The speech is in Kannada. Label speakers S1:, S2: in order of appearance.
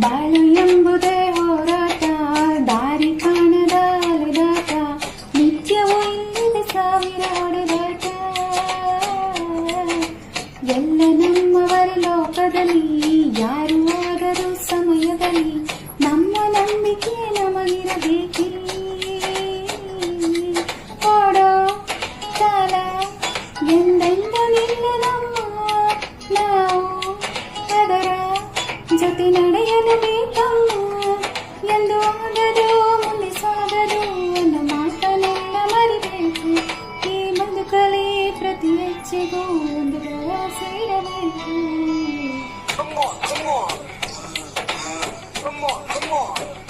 S1: ಬಾಳು ಎಂಬುದೇ ಹೋರಾಟ, ದಾರಿ ಕಾಣದ ಅಲೆದಾಟ, ನಿತ್ಯವೂ ಇಲ್ಲದೆ ಸಾವಿರ ಹೊಡೆದಾಟ. ಎಲ್ಲ ನಮ್ಮವರ ಲೋಕದಲ್ಲಿ, ಯಾರು ಆದರೂ ಸಮಯದಲ್ಲಿ, ನಮ್ಮ ನಂಬಿಕೆ ನಮಗಿರಬೇಕಿಲ್ಲಿ. ಓಡೋ ಕಾಲ ಎಂದೆಂದು ನಿಲ್ಲದಮ್ಮ, ನಾವು ಅದರ ಜೊತೆ ನಡೆಯಲು ಬೇಕಮ್ಮ. ಎಂದು ಆಗದು ಮುಂದೆ ಸಾಗದು ಅನ್ನೋ ಮಾತನ್ನೆಲ್ಲ ಮರಿಬೇಕು. ಈ ಬದುಕಲಿ ಪ್ರತಿ ಹೆಜ್ಜೆಗೂ ಒಂದು ಪ್ರವಾಸ ಇರಬೇಕು.
S2: Come on, come on. Come on, come on.